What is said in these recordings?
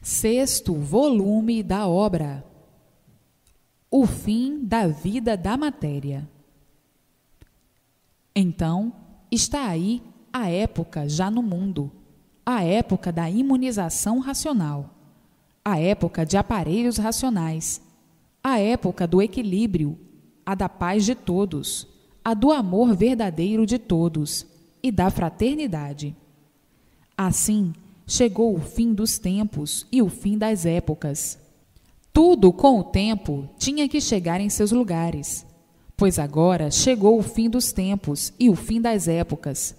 Sexto volume da obra: O fim da vida da matéria. Então, está aí a época já no mundo, a época da imunização racional, a época de aparelhos racionais, a época do equilíbrio, a da paz de todos, a do amor verdadeiro de todos e da fraternidade. Assim, chegou o fim dos tempos e o fim das épocas. Tudo, com o tempo, tinha que chegar em seus lugares, pois agora chegou o fim dos tempos e o fim das épocas,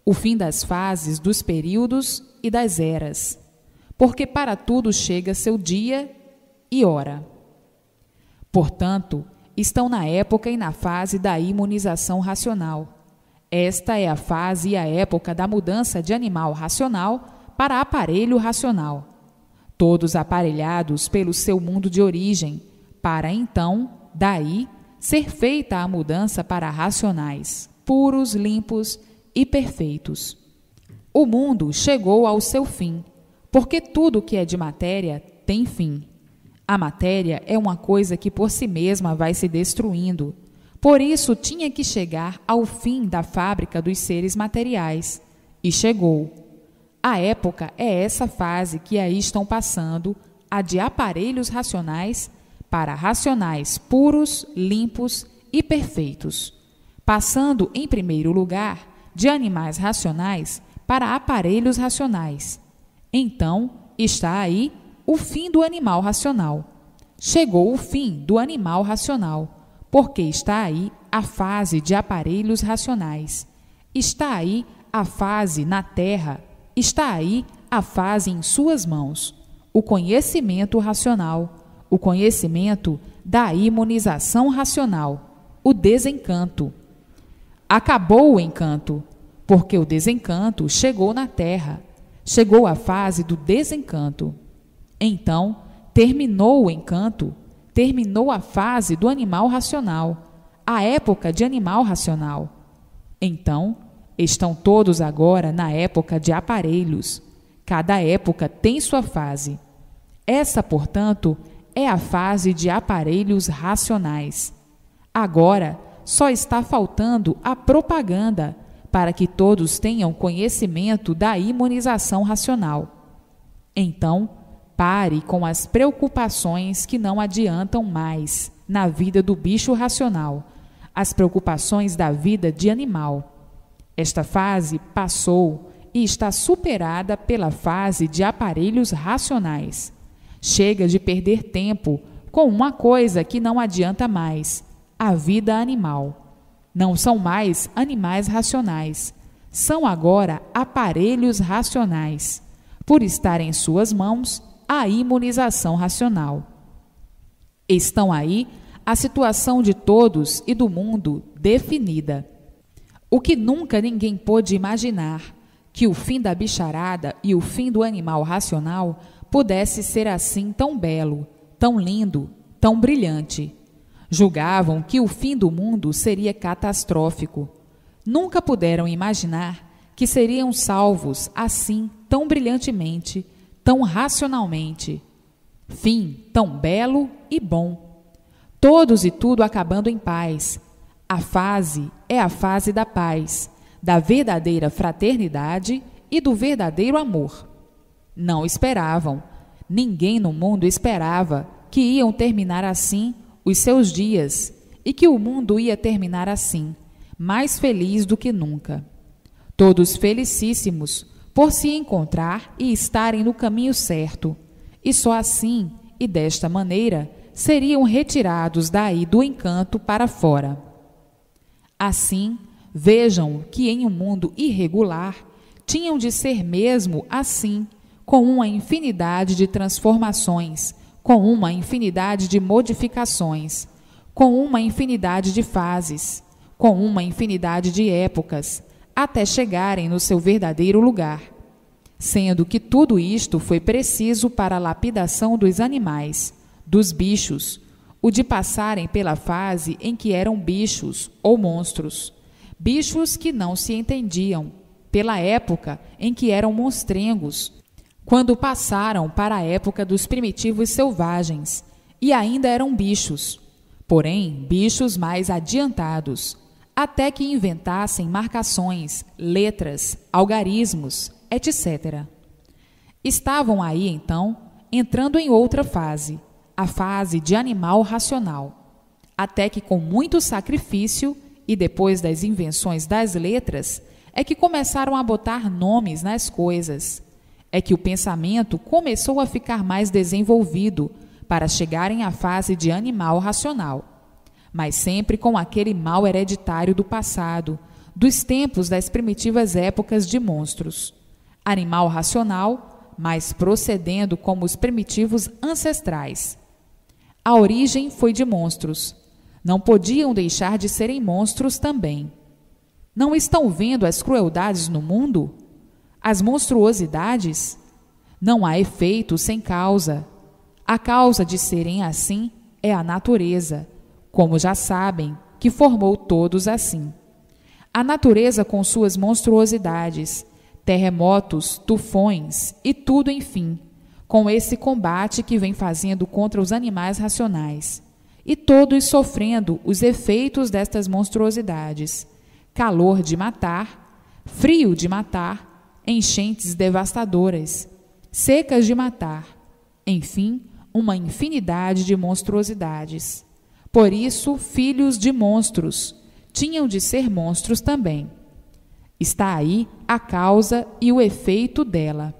o fim das fases, dos períodos e das eras, porque para tudo chega seu dia e hora. Portanto, estão na época e na fase da imunização racional. Esta é a fase e a época da mudança de animal racional para aparelho racional, todos aparelhados pelo seu mundo de origem, para então, daí, ser feita a mudança para racionais, puros, limpos e perfeitos. O mundo chegou ao seu fim, porque tudo que é de matéria tem fim. A matéria é uma coisa que por si mesma vai se destruindo, por isso tinha que chegar ao fim da fábrica dos seres materiais, e chegou. A época é essa fase que aí estão passando, a de aparelhos racionais para racionais puros, limpos e perfeitos, passando, em primeiro lugar, de animais racionais para aparelhos racionais. Então, está aí o fim do animal racional. Chegou o fim do animal racional, porque está aí a fase de aparelhos racionais. Está aí a fase na Terra. Está aí a fase em suas mãos, o conhecimento racional, o conhecimento da imunização racional, o desencanto. Acabou o encanto, porque o desencanto chegou na Terra, chegou a fase do desencanto. Então, terminou o encanto, terminou a fase do animal racional, a época de animal racional. Então, estão todos agora na época de aparelhos. Cada época tem sua fase. Essa, portanto, é a fase de aparelhos racionais. Agora, só está faltando a propaganda para que todos tenham conhecimento da imunização racional. Então, pare com as preocupações que não adiantam mais na vida do bicho racional, as preocupações da vida de animal. Esta fase passou e está superada pela fase de aparelhos racionais. Chega de perder tempo com uma coisa que não adianta mais, a vida animal. Não são mais animais racionais, são agora aparelhos racionais, por estar em suas mãos a imunização racional. Estão aí a situação de todos e do mundo definida. O que nunca ninguém pôde imaginar, que o fim da bicharada e o fim do animal racional pudesse ser assim tão belo, tão lindo, tão brilhante. Julgavam que o fim do mundo seria catastrófico. Nunca puderam imaginar que seriam salvos assim tão brilhantemente, tão racionalmente. Fim tão belo e bom. Todos e tudo acabando em paz. A fase é a fase da paz, da verdadeira fraternidade e do verdadeiro amor. Não esperavam, ninguém no mundo esperava que iam terminar assim os seus dias e que o mundo ia terminar assim, mais feliz do que nunca. Todos felicíssimos por se encontrar e estarem no caminho certo, e só assim e desta maneira seriam retirados daí do encanto para fora. Assim, vejam que em um mundo irregular tinham de ser mesmo assim, com uma infinidade de transformações, com uma infinidade de modificações, com uma infinidade de fases, com uma infinidade de épocas, até chegarem no seu verdadeiro lugar, sendo que tudo isto foi preciso para a lapidação dos animais, dos bichos, o de passarem pela fase em que eram bichos ou monstros, bichos que não se entendiam, pela época em que eram monstrengos, quando passaram para a época dos primitivos selvagens, e ainda eram bichos, porém bichos mais adiantados, até que inventassem marcações, letras, algarismos, etc. Estavam aí, então, entrando em outra fase, a fase de animal racional, até que com muito sacrifício e depois das invenções das letras, é que começaram a botar nomes nas coisas, é que o pensamento começou a ficar mais desenvolvido para chegarem à fase de animal racional, mas sempre com aquele mal hereditário do passado, dos tempos das primitivas épocas de monstros. Animal racional, mas procedendo como os primitivos ancestrais. A origem foi de monstros. Não podiam deixar de serem monstros também. Não estão vendo as crueldades no mundo? As monstruosidades? Não há efeito sem causa. A causa de serem assim é a natureza, como já sabem, que formou todos assim. A natureza com suas monstruosidades, terremotos, tufões e tudo, enfim, com esse combate que vem fazendo contra os animais racionais, e todos sofrendo os efeitos destas monstruosidades: calor de matar, frio de matar, enchentes devastadoras, secas de matar, enfim, uma infinidade de monstruosidades. Por isso, filhos de monstros tinham de ser monstros também. Está aí a causa e o efeito dela.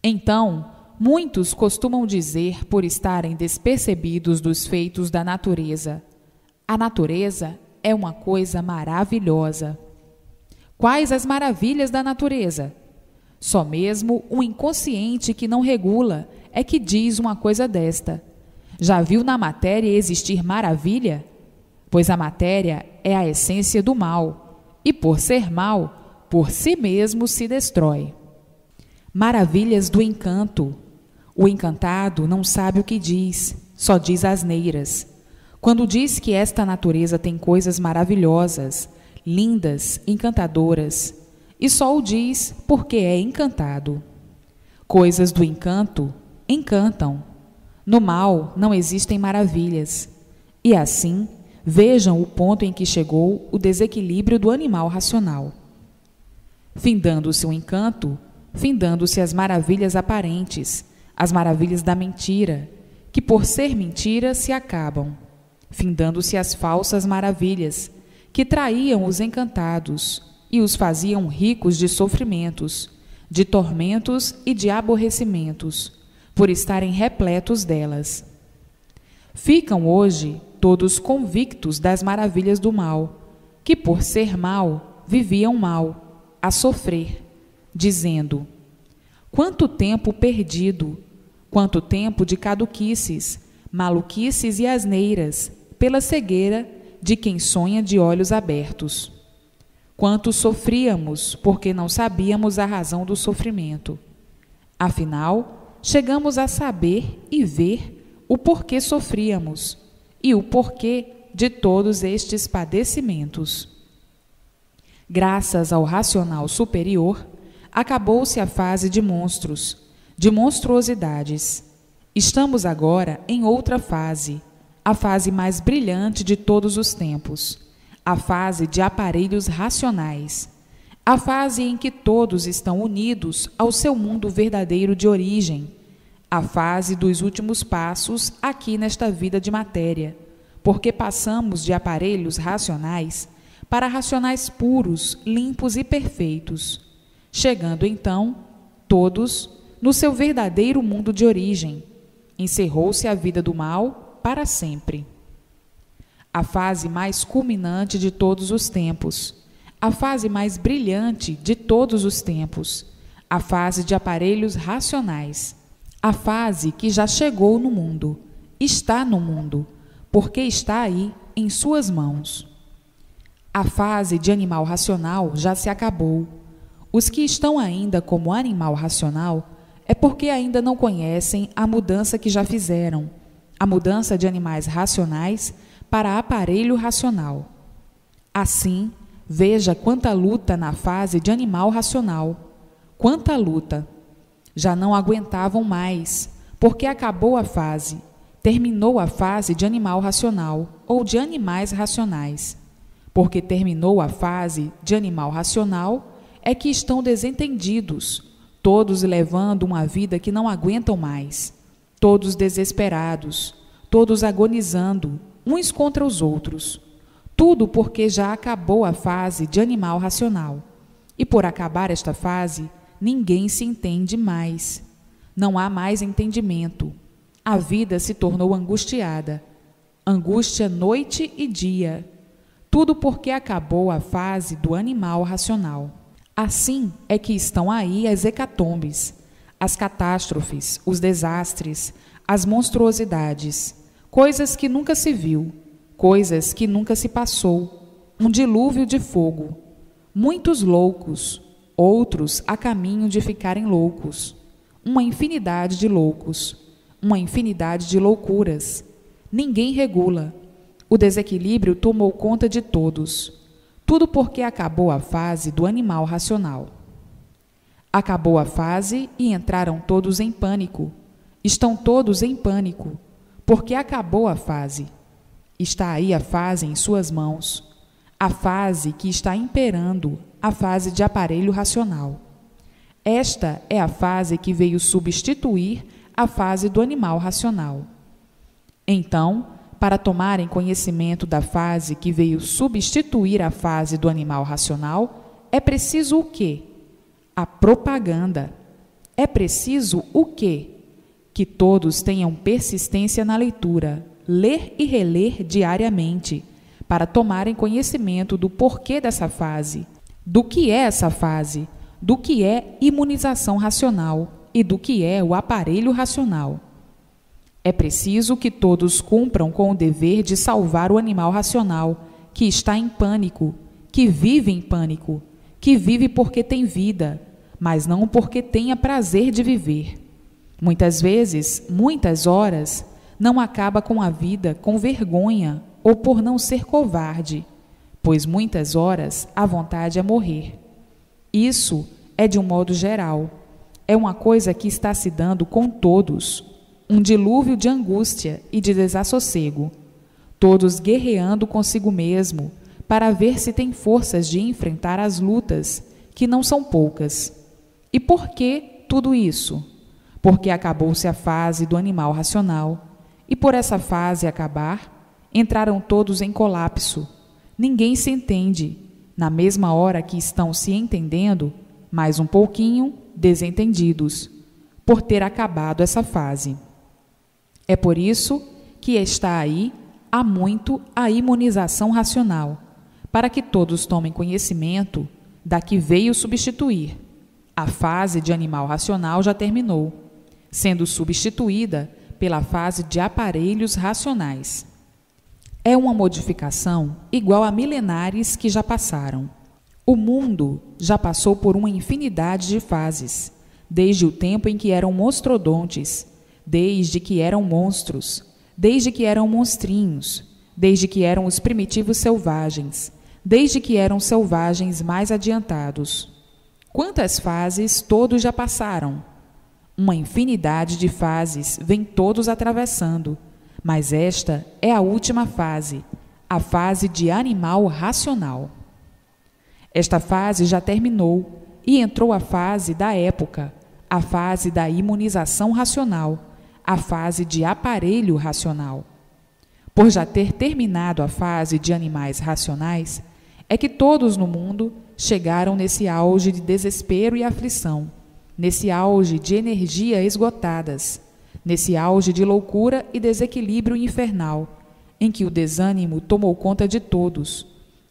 Então, muitos costumam dizer, por estarem despercebidos dos feitos da natureza: a natureza é uma coisa maravilhosa. Quais as maravilhas da natureza? Só mesmo o inconsciente que não regula é que diz uma coisa desta. Já viu na matéria existir maravilha? Pois a matéria é a essência do mal, e por ser mal, por si mesmo se destrói. Maravilhas do encanto. O encantado não sabe o que diz, só diz asneiras. Quando diz que esta natureza tem coisas maravilhosas, lindas, encantadoras, e só o diz porque é encantado. Coisas do encanto encantam. No mal não existem maravilhas. E assim, vejam o ponto em que chegou o desequilíbrio do animal racional. Findando-se o encanto, findando-se as maravilhas aparentes, as maravilhas da mentira, que por ser mentira se acabam. Findando-se as falsas maravilhas, que traíam os encantados e os faziam ricos de sofrimentos, de tormentos e de aborrecimentos, por estarem repletos delas. Ficam hoje todos convictos das maravilhas do mal, que por ser mal, viviam mal, a sofrer, dizendo: quanto tempo perdido, quanto tempo de caduquices, maluquices e asneiras, pela cegueira de quem sonha de olhos abertos. Quanto sofríamos, porque não sabíamos a razão do sofrimento. Afinal, chegamos a saber e ver o porquê sofríamos e o porquê de todos estes padecimentos. Graças ao racional superior, acabou-se a fase de monstros, de monstruosidades. Estamos agora em outra fase, a fase mais brilhante de todos os tempos, a fase de aparelhos racionais, a fase em que todos estão unidos ao seu mundo verdadeiro de origem, a fase dos últimos passos aqui nesta vida de matéria, porque passamos de aparelhos racionais para racionais puros, limpos e perfeitos, chegando então, todos, no seu verdadeiro mundo de origem. Encerrou-se a vida do mal para sempre. A fase mais culminante de todos os tempos, a fase mais brilhante de todos os tempos, a fase de aparelhos racionais, a fase que já chegou no mundo, está no mundo, porque está aí em suas mãos. A fase de animal racional já se acabou. Os que estão ainda como animal racional é porque ainda não conhecem a mudança que já fizeram, a mudança de animais racionais para aparelho racional. Assim, veja quanta luta na fase de animal racional. Quanta luta! Já não aguentavam mais, porque acabou a fase, terminou a fase de animal racional ou de animais racionais. Porque terminou a fase de animal racional, é que estão desentendidos, todos levando uma vida que não aguentam mais, todos desesperados, todos agonizando, uns contra os outros. Tudo porque já acabou a fase de animal racional. E por acabar esta fase, ninguém se entende mais. Não há mais entendimento. A vida se tornou angustiada. Angústia noite e dia. Tudo porque acabou a fase do animal racional. Assim é que estão aí as hecatombes, as catástrofes, os desastres, as monstruosidades, coisas que nunca se viu, coisas que nunca se passou, um dilúvio de fogo, muitos loucos, outros a caminho de ficarem loucos, uma infinidade de loucos, uma infinidade de loucuras. Ninguém regula. O desequilíbrio tomou conta de todos. Tudo porque acabou a fase do animal racional. Acabou a fase e entraram todos em pânico. Estão todos em pânico, porque acabou a fase. Está aí a fase em suas mãos, a fase que está imperando, a fase de aparelho racional. Esta é a fase que veio substituir a fase do animal racional. Então, para tomarem conhecimento da fase que veio substituir a fase do animal racional, é preciso o quê? A propaganda. É preciso o quê? Que todos tenham persistência na leitura, ler e reler diariamente, para tomarem conhecimento do porquê dessa fase, do que é essa fase, do que é imunização racional e do que é o aparelho racional. É preciso que todos cumpram com o dever de salvar o animal racional, que está em pânico, que vive em pânico, que vive porque tem vida, mas não porque tenha prazer de viver. Muitas vezes, muitas horas, não acaba com a vida com vergonha ou por não ser covarde, pois muitas horas a vontade é morrer. Isso é de um modo geral. É uma coisa que está se dando com todos, um dilúvio de angústia e de desassossego, todos guerreando consigo mesmo para ver se tem forças de enfrentar as lutas, que não são poucas. E por que tudo isso? Porque acabou-se a fase do animal racional, e por essa fase acabar, entraram todos em colapso. Ninguém se entende, na mesma hora que estão se entendendo, mais um pouquinho desentendidos, por ter acabado essa fase. É por isso que está aí há muito a imunização racional, para que todos tomem conhecimento da que veio substituir. A fase de animal racional já terminou, sendo substituída pela fase de aparelhos racionais. É uma modificação igual a milenares que já passaram. O mundo já passou por uma infinidade de fases, desde o tempo em que eram monstrodontes, desde que eram monstros, desde que eram monstrinhos, desde que eram os primitivos selvagens, desde que eram selvagens mais adiantados. Quantas fases todos já passaram? Uma infinidade de fases vem todos atravessando, mas esta é a última fase, a fase de animal racional. Esta fase já terminou e entrou a fase da época, a fase da imunização racional, a fase de aparelho racional. Por já ter terminado a fase de animais racionais, é que todos no mundo chegaram nesse auge de desespero e aflição, nesse auge de energia esgotadas, nesse auge de loucura e desequilíbrio infernal, em que o desânimo tomou conta de todos,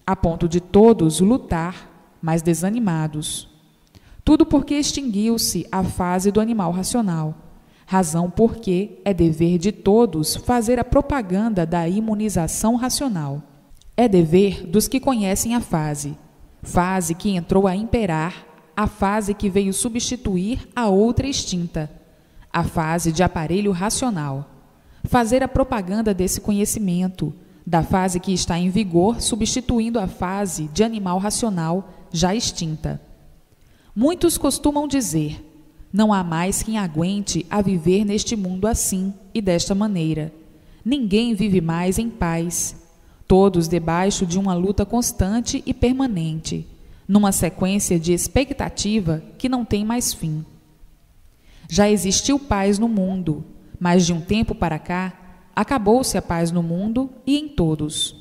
a ponto de todos lutar, mas desanimados. Tudo porque extinguiu-se a fase do animal racional, razão porque é dever de todos fazer a propaganda da imunização racional. É dever dos que conhecem a fase que entrou a imperar, a fase que veio substituir a outra extinta, a fase de aparelho racional. Fazer a propaganda desse conhecimento, da fase que está em vigor, substituindo a fase de animal racional já extinta. Muitos costumam dizer: Não há mais quem aguente a viver neste mundo assim e desta maneira. Ninguém vive mais em paz. Todos debaixo de uma luta constante e permanente, numa sequência de expectativa que não tem mais fim. Já existiu paz no mundo, mas de um tempo para cá, acabou-se a paz no mundo e em todos.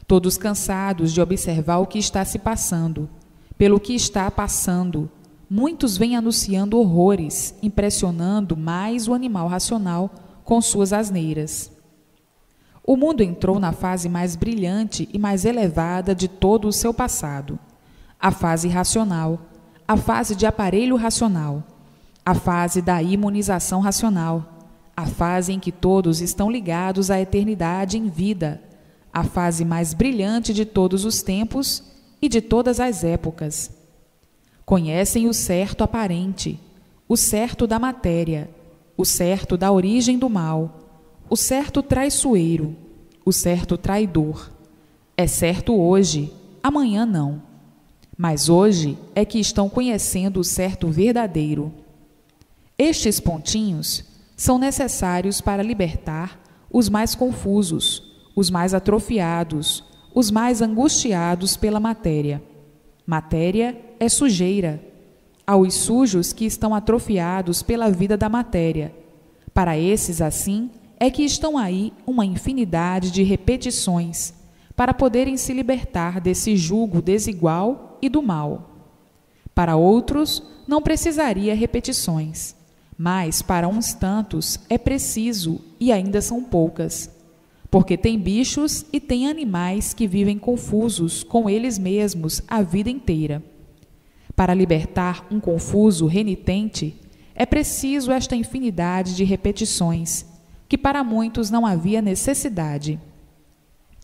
Todos cansados de observar o que está se passando, pelo que está passando, muitos vêm anunciando horrores, impressionando mais o animal racional com suas asneiras. O mundo entrou na fase mais brilhante e mais elevada de todo o seu passado, a fase racional, a fase de aparelho racional, a fase da imunização racional, a fase em que todos estão ligados à eternidade em vida, a fase mais brilhante de todos os tempos e de todas as épocas. Conhecem o certo aparente, o certo da matéria, o certo da origem do mal, o certo traiçoeiro, o certo traidor. É certo hoje, amanhã não. Mas hoje é que estão conhecendo o certo verdadeiro. Estes pontinhos são necessários para libertar os mais confusos, os mais atrofiados, os mais angustiados pela matéria. Matéria é sujeira. Há os sujos que estão atrofiados pela vida da matéria. Para esses, assim, é que estão aí uma infinidade de repetições, para poderem se libertar desse jugo desigual e do mal. Para outros, não precisaria repetições, mas para uns tantos é preciso, e ainda são poucas, porque tem bichos e tem animais que vivem confusos com eles mesmos a vida inteira. Para libertar um confuso renitente, é preciso esta infinidade de repetições, que para muitos não havia necessidade.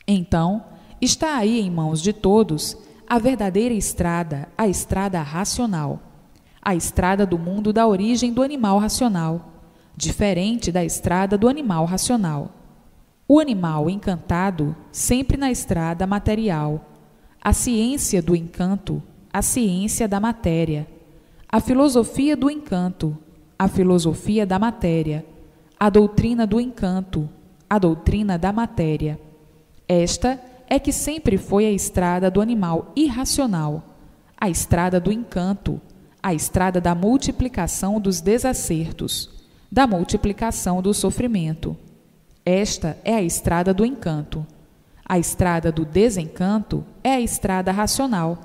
Então, está aí em mãos de todos a verdadeira estrada, a estrada racional, a estrada do mundo da origem do animal racional, diferente da estrada do animal racional. O animal encantado sempre na estrada material, a ciência do encanto, a ciência da matéria, a filosofia do encanto, a filosofia da matéria, a doutrina do encanto, a doutrina da matéria. Esta é que sempre foi a estrada do animal irracional, a estrada do encanto, a estrada da multiplicação dos desacertos, da multiplicação do sofrimento. Esta é a estrada do encanto. A estrada do desencanto é a estrada racional,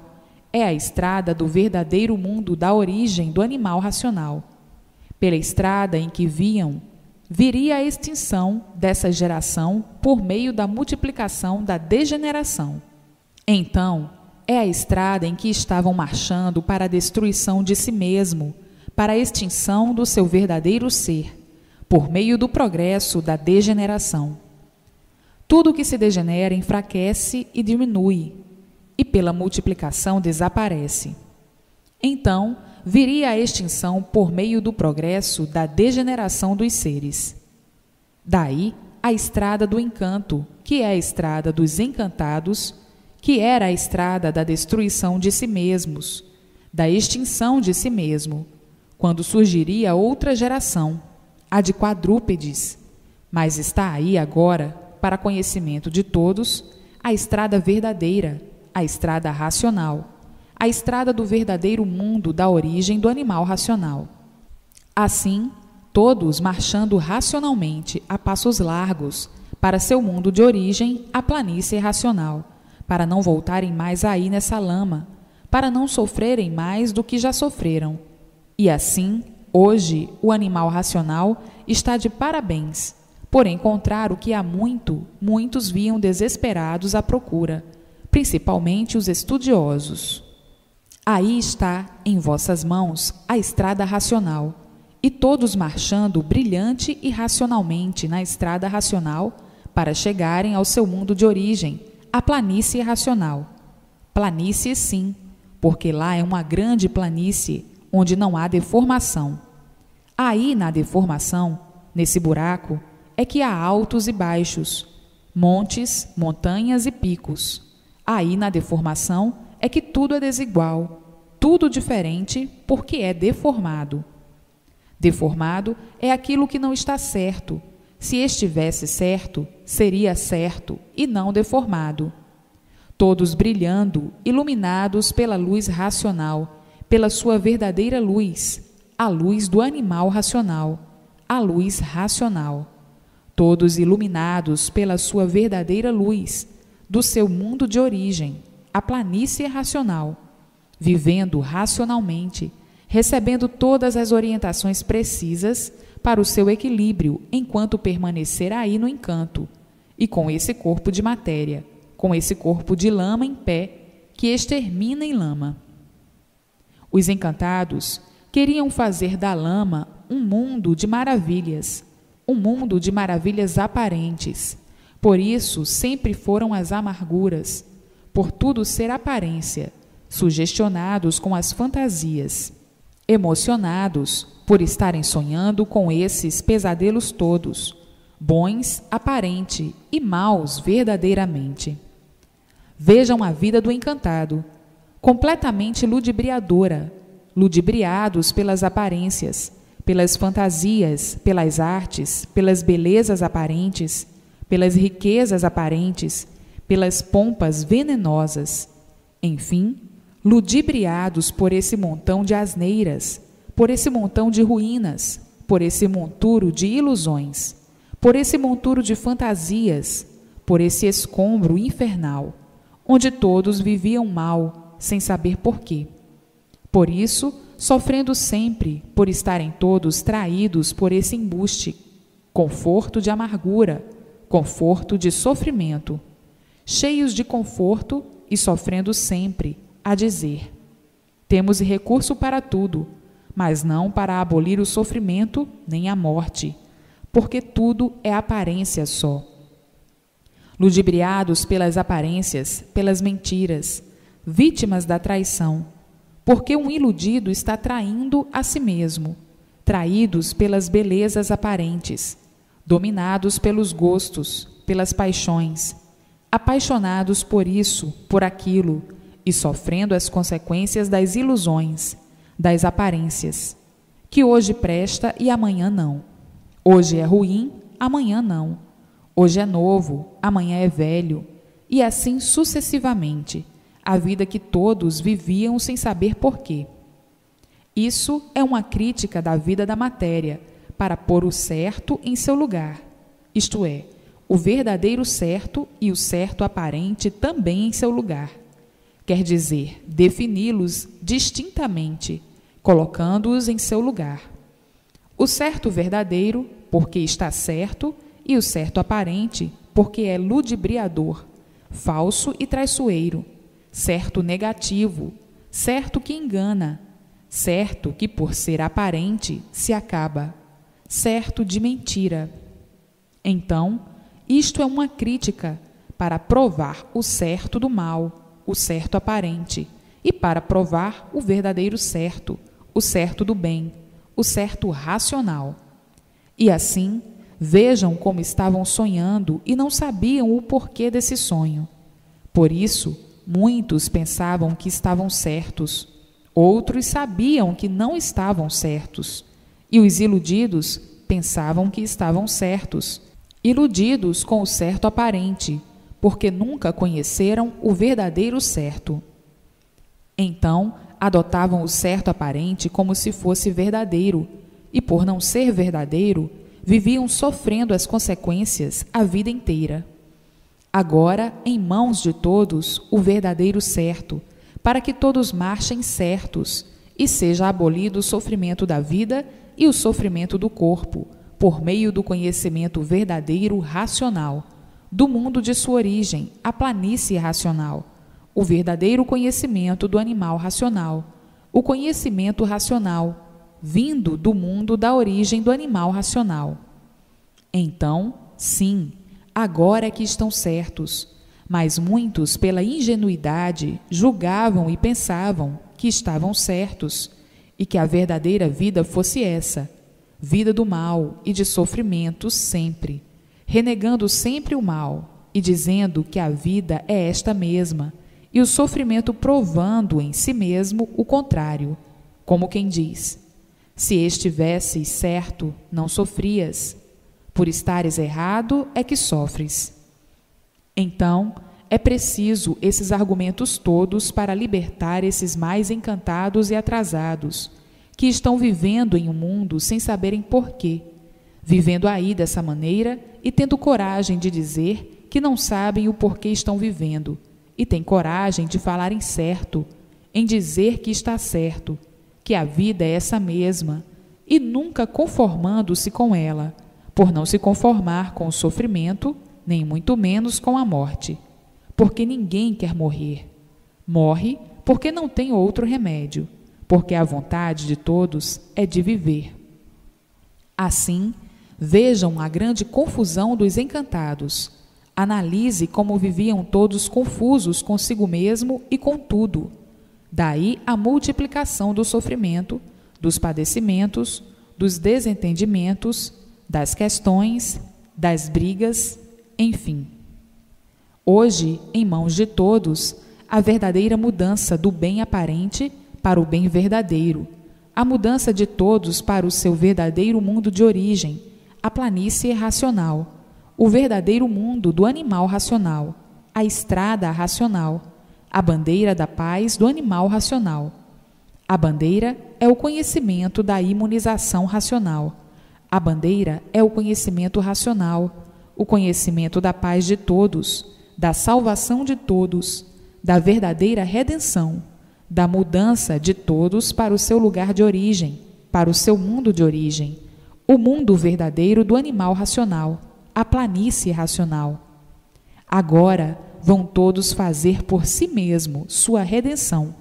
é a estrada do verdadeiro mundo da origem do animal racional. Pela estrada em que viria a extinção dessa geração por meio da multiplicação da degeneração. Então, é a estrada em que estavam marchando para a destruição de si mesmo, para a extinção do seu verdadeiro ser, por meio do progresso da degeneração. Tudo que se degenera enfraquece e diminui, e pela multiplicação desaparece. Então, viria a extinção por meio do progresso da degeneração dos seres. Daí, a estrada do encanto, que é a estrada dos encantados, que era a estrada da destruição de si mesmos, da extinção de si mesmo, quando surgiria outra geração, a de quadrúpedes, mas está aí agora, para conhecimento de todos, a estrada verdadeira, a estrada racional, a estrada do verdadeiro mundo da origem do animal racional. Assim, todos marchando racionalmente a passos largos para seu mundo de origem, a planície racional, para não voltarem mais aí nessa lama, para não sofrerem mais do que já sofreram. E assim, hoje, o animal racional está de parabéns, por encontrar o que há muitos viam desesperados à procura, principalmente os estudiosos. Aí está, em vossas mãos, a estrada racional, e todos marchando brilhante e racionalmente na estrada racional para chegarem ao seu mundo de origem, a planície racional. Planície sim, porque lá é uma grande planície, onde não há deformação. Aí, na deformação, nesse buraco, é que há altos e baixos, montes, montanhas e picos. Aí, na deformação, é que tudo é desigual, tudo diferente, porque é deformado. Deformado é aquilo que não está certo. Se estivesse certo, seria certo e não deformado. Todos brilhando, iluminados pela luz racional, pela sua verdadeira luz, a luz do animal racional, a luz racional. Todos iluminados pela sua verdadeira luz, do seu mundo de origem, a planície racional, vivendo racionalmente, recebendo todas as orientações precisas para o seu equilíbrio enquanto permanecer aí no encanto, e com esse corpo de matéria, com esse corpo de lama em pé, que extermina em lama. Os encantados queriam fazer da lama um mundo de maravilhas aparentes. Por isso sempre foram as amarguras, por tudo ser aparência, sugestionados com as fantasias, emocionados por estarem sonhando com esses pesadelos todos, bons aparente e maus verdadeiramente. Vejam a vida do encantado, completamente ludibriadora, ludibriados pelas aparências, pelas fantasias, pelas artes, pelas belezas aparentes, pelas riquezas aparentes, pelas pompas venenosas, enfim, ludibriados por esse montão de asneiras, por esse montão de ruínas, por esse monturo de ilusões, por esse monturo de fantasias, por esse escombro infernal, onde todos viviam mal, sem saber por quê. Por isso, sofrendo sempre por estarem todos traídos por esse embuste, conforto de amargura, conforto de sofrimento, cheios de conforto e sofrendo sempre, a dizer: temos recurso para tudo, mas não para abolir o sofrimento nem a morte, porque tudo é aparência só. Ludibriados pelas aparências, pelas mentiras, vítimas da traição, porque um iludido está traindo a si mesmo, traídos pelas belezas aparentes, dominados pelos gostos, pelas paixões, apaixonados por isso, por aquilo, e sofrendo as consequências das ilusões, das aparências, que hoje presta e amanhã não. Hoje é ruim, amanhã não. Hoje é novo, amanhã é velho, e assim sucessivamente, a vida que todos viviam sem saber porquê. Isso é uma crítica da vida da matéria, para pôr o certo em seu lugar, isto é, o verdadeiro certo e o certo aparente também em seu lugar. Quer dizer, defini-los distintamente, colocando-os em seu lugar. O certo verdadeiro, porque está certo, e o certo aparente, porque é ludibriador, falso e traiçoeiro, certo negativo, certo que engana, certo que por ser aparente se acaba, certo de mentira. Então, isto é uma crítica para provar o certo do mal, o certo aparente, e para provar o verdadeiro certo, o certo do bem, o certo racional. E assim, vejam como estavam sonhando e não sabiam o porquê desse sonho. Por isso, muitos pensavam que estavam certos, outros sabiam que não estavam certos, e os iludidos pensavam que estavam certos, iludidos com o certo aparente, porque nunca conheceram o verdadeiro certo. Então, adotavam o certo aparente como se fosse verdadeiro, e por não ser verdadeiro, viviam sofrendo as consequências a vida inteira. Agora, em mãos de todos, o verdadeiro certo, para que todos marchem certos, e seja abolido o sofrimento da vida e o sofrimento do corpo, por meio do conhecimento verdadeiro racional, do mundo de sua origem, a planície racional, o verdadeiro conhecimento do animal racional, o conhecimento racional, vindo do mundo da origem do animal racional. Então, sim, agora é que estão certos, mas muitos, pela ingenuidade, julgavam e pensavam que estavam certos, e que a verdadeira vida fosse essa, vida do mal e de sofrimento sempre, renegando sempre o mal e dizendo que a vida é esta mesma, e o sofrimento provando em si mesmo o contrário, como quem diz: Se estivesses certo, não sofrias. Por estares errado é que sofres. Então, é preciso esses argumentos todos para libertar esses mais encantados e atrasados, que estão vivendo em um mundo sem saberem porquê, vivendo aí dessa maneira e tendo coragem de dizer que não sabem o porquê estão vivendo, e têm coragem de falarem certo, em dizer que está certo, que a vida é essa mesma, e nunca conformando-se com ela, por não se conformar com o sofrimento, nem muito menos com a morte, porque ninguém quer morrer. Morre porque não tem outro remédio, porque a vontade de todos é de viver. Assim, vejam a grande confusão dos encantados. Analise como viviam todos confusos consigo mesmo e com tudo. Daí a multiplicação do sofrimento, dos padecimentos, dos desentendimentos, das questões, das brigas, enfim. Hoje, em mãos de todos, a verdadeira mudança do bem aparente para o bem verdadeiro, a mudança de todos para o seu verdadeiro mundo de origem, a planície racional, o verdadeiro mundo do animal racional, a estrada racional, a bandeira da paz do animal racional. A bandeira é o conhecimento da imunização racional. A bandeira é o conhecimento racional, o conhecimento da paz de todos, da salvação de todos, da verdadeira redenção, da mudança de todos para o seu lugar de origem, para o seu mundo de origem, o mundo verdadeiro do animal racional, a planície racional. Agora vão todos fazer por si mesmo sua redenção,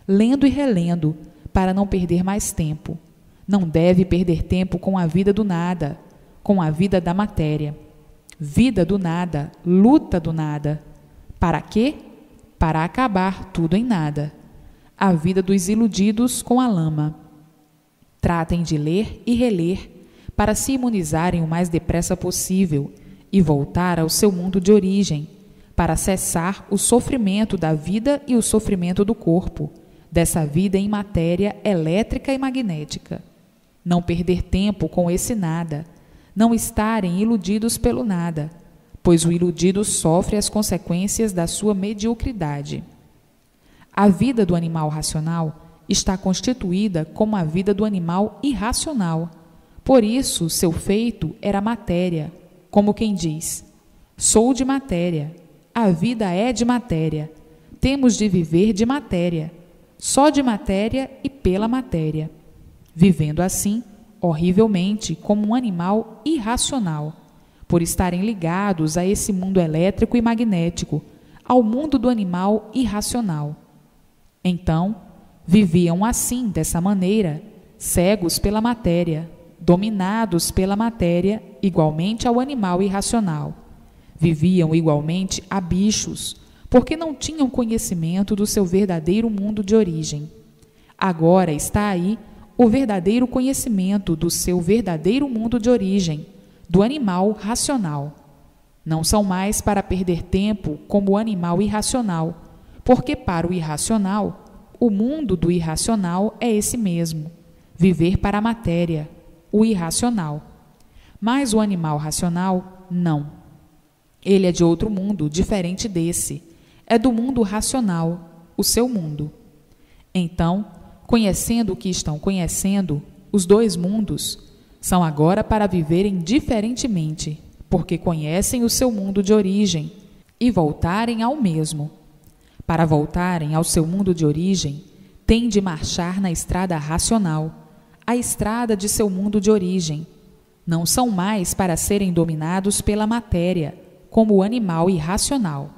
lendo e relendo, para não perder mais tempo. Não deve perder tempo com a vida do nada, com a vida da matéria. Vida do nada, luta do nada. Para quê? Para acabar tudo em nada. A vida dos iludidos com a lama. Tratem de ler e reler, para se imunizarem o mais depressa possível e voltar ao seu mundo de origem, para cessar o sofrimento da vida e o sofrimento do corpo, dessa vida em matéria elétrica e magnética. Não perder tempo com esse nada, não estarem iludidos pelo nada, pois o iludido sofre as consequências da sua mediocridade. A vida do animal racional está constituída como a vida do animal irracional. Por isso, seu feito era matéria, como quem diz: sou de matéria, a vida é de matéria, temos de viver de matéria, só de matéria e pela matéria, vivendo assim, horrivelmente, como um animal irracional, por estarem ligados a esse mundo elétrico e magnético, ao mundo do animal irracional. Então, viviam assim, dessa maneira, cegos pela matéria, dominados pela matéria, igualmente ao animal irracional. Viviam igualmente a bichos, porque não tinham conhecimento do seu verdadeiro mundo de origem. Agora está aí o verdadeiro conhecimento do seu verdadeiro mundo de origem, do animal racional. Não são mais para perder tempo como o animal irracional, porque para o irracional, o mundo do irracional é esse mesmo, viver para a matéria, o irracional. Mas o animal racional, não. Ele é de outro mundo, diferente desse. É do mundo racional, o seu mundo. Então, conhecendo o que estão conhecendo, os dois mundos são agora para viverem diferentemente, porque conhecem o seu mundo de origem e voltarem ao mesmo. Para voltarem ao seu mundo de origem, têm de marchar na estrada racional, a estrada de seu mundo de origem. Não são mais para serem dominados pela matéria, como o animal irracional.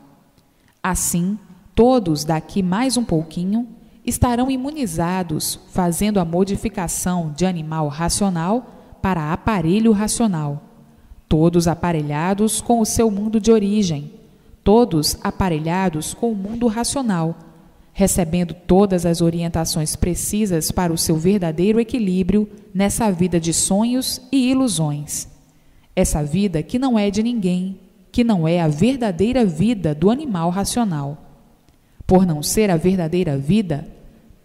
Assim, todos daqui mais um pouquinho estarão imunizados, fazendo a modificação de animal racional para aparelho racional, todos aparelhados com o seu mundo de origem, todos aparelhados com o mundo racional, recebendo todas as orientações precisas para o seu verdadeiro equilíbrio nessa vida de sonhos e ilusões. Essa vida que não é de ninguém, que não é a verdadeira vida do animal racional. Por não ser a verdadeira vida,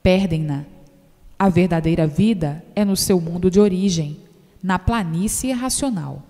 perdem-na. A verdadeira vida é no seu mundo de origem, na planície racional.